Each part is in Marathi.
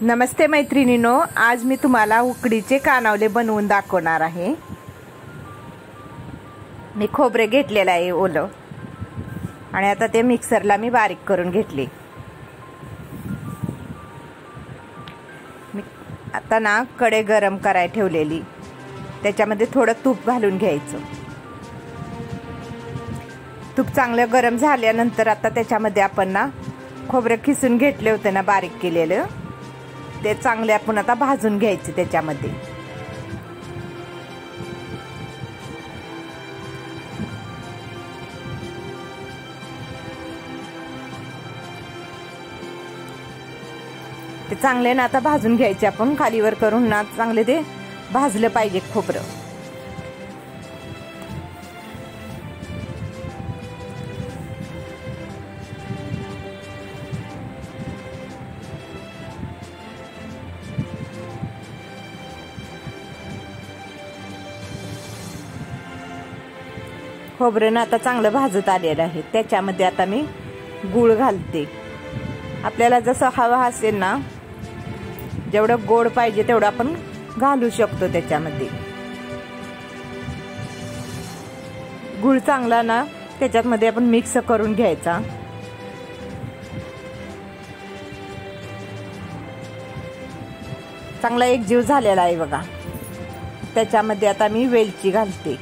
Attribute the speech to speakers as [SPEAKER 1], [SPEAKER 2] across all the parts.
[SPEAKER 1] नमस्ते मैत्रिणींनो, आज मी तुम्हाला उकडीचे कानावले बनवून दाखवणार आहे। मी खोबरे घेतलेलं आहे ओलं आणि आता ते मिक्सरला मी बारीक करून घेतले। मी आता ना कढई गरम करायला ठेवलेली, त्याच्यामध्ये थोडं तूप घालून घ्यायचं। तूप चांगलं गरम झाल्यानंतर आता त्याच्यामध्ये आपण ना खोबरे खिसून घेतले होते ना बारीक केलेले, ते चांगले आपण आता भाजून घ्यायचे। त्याच्यामध्ये ते चांगले ना आता भाजून घ्यायचे आपण, खालीवर करून ना चांगले ते भाजलं पाहिजे खोबरं। खोबरं आता चांगलं भाजत आलेलं आहे। त्याच्यामध्ये आता मी गूळ घालते। आपल्याला जसं हवा असेल ना, जेवढं गोड पाहिजे तेवढं आपण घालू शकतो त्याच्यामध्ये। गूळ चांगला ना त्याच्यामध्ये आपण मिक्स करून घ्यायचा। चांगला एकजीव झालेला आहे बघा। त्याच्यामध्ये आता मी वेलची घालते।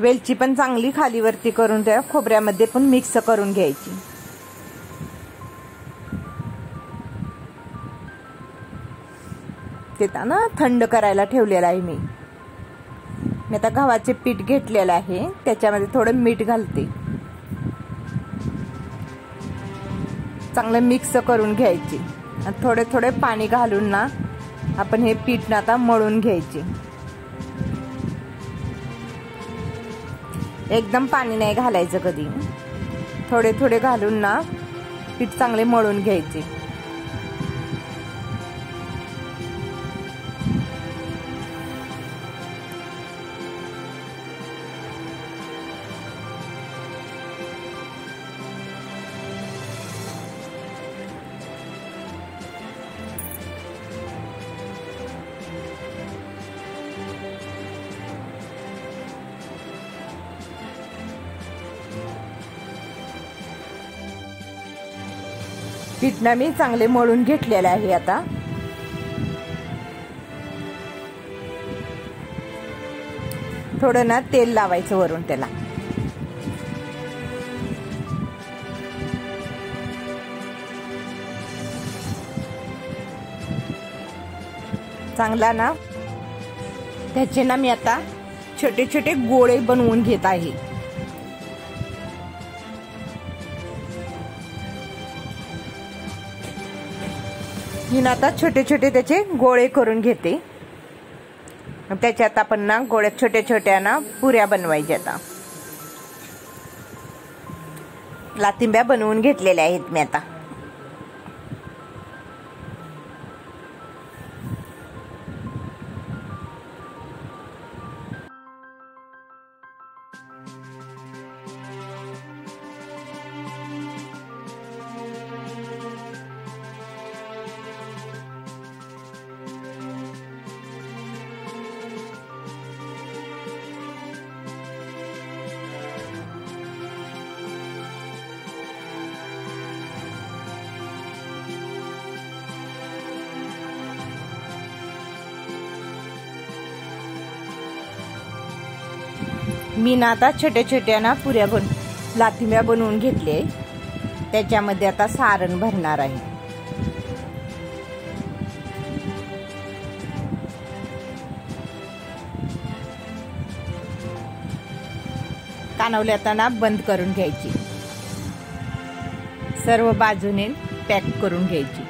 [SPEAKER 1] वेलची पण चांगली खालीवरती करून त्या खोबऱ्यामध्ये पण मिक्स करून घ्यायची। ते ना थंड करायला ठेवलेला आहे मी आता गव्हाचे पीठ घेतलेलं आहे, त्याच्यामध्ये थोडं मीठ घालते। चांगलं मिक्स करून घ्यायची आणि थोडे थोडे पाणी घालून ना आपण हे पीठ ना आता मळून घ्यायचे। एकदम पाणी नाही घालायचं कधी, थोडे थोडे घालून ना पीठ चांगले मळून घ्यायचे। पीठ ना मी चांगले मळून घेतलेले आहे। आता थोडं ना तेल लावायचं वरून, त्याला चांगला ना त्याचे ना मी आता छोटे छोटे गोळे बनवून घेत आहे। मी आता छोटे छोटे त्याचे गोळे करून घेते। त्याच्यात आपण ना गोळ्या छोट्या छोट्या ना पुऱ्या बनवायच्या। आता लातिंब्या बनवून घेतलेल्या आहेत मी आता। मी ना आता छोट्या छोट्या ना पुऱ्या लातिंब्या बनवून घेतले। त्याच्यामध्ये आता सारण भरणार आहे। कानावले आता ना बंद करून घ्यायची, सर्व बाजूने पॅक करून घ्यायची।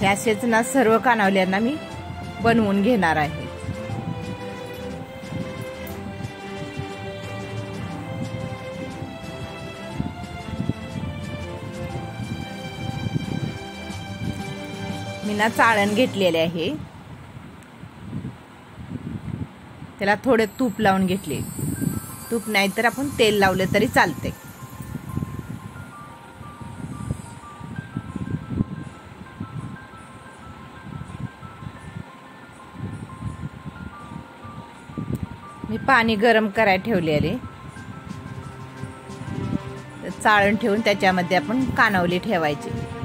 [SPEAKER 1] असेच ना सर्व कानावल्यांना मी बनवून घेणार आहे। मी ना चाळण घेतलेले आहे, त्याला थोडे तूप लावून घेतले. तूप नाही तर आपण तेल लावलं तरी चालते. मी पाणी गरम करायला ठेवलेले, चाळण ठेवून त्याच्यामध्ये आपण कानवले ठेवायचे.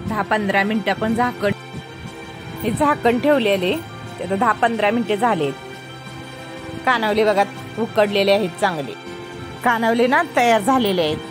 [SPEAKER 1] दहा 15 मिनिटं आपण हे झाकण ठेवलेले, त्याला 10-15 मिनिटे झाले. कानवले बघा उकडलेले आहेत चांगले. कानवले ना तयार झालेले आहेत.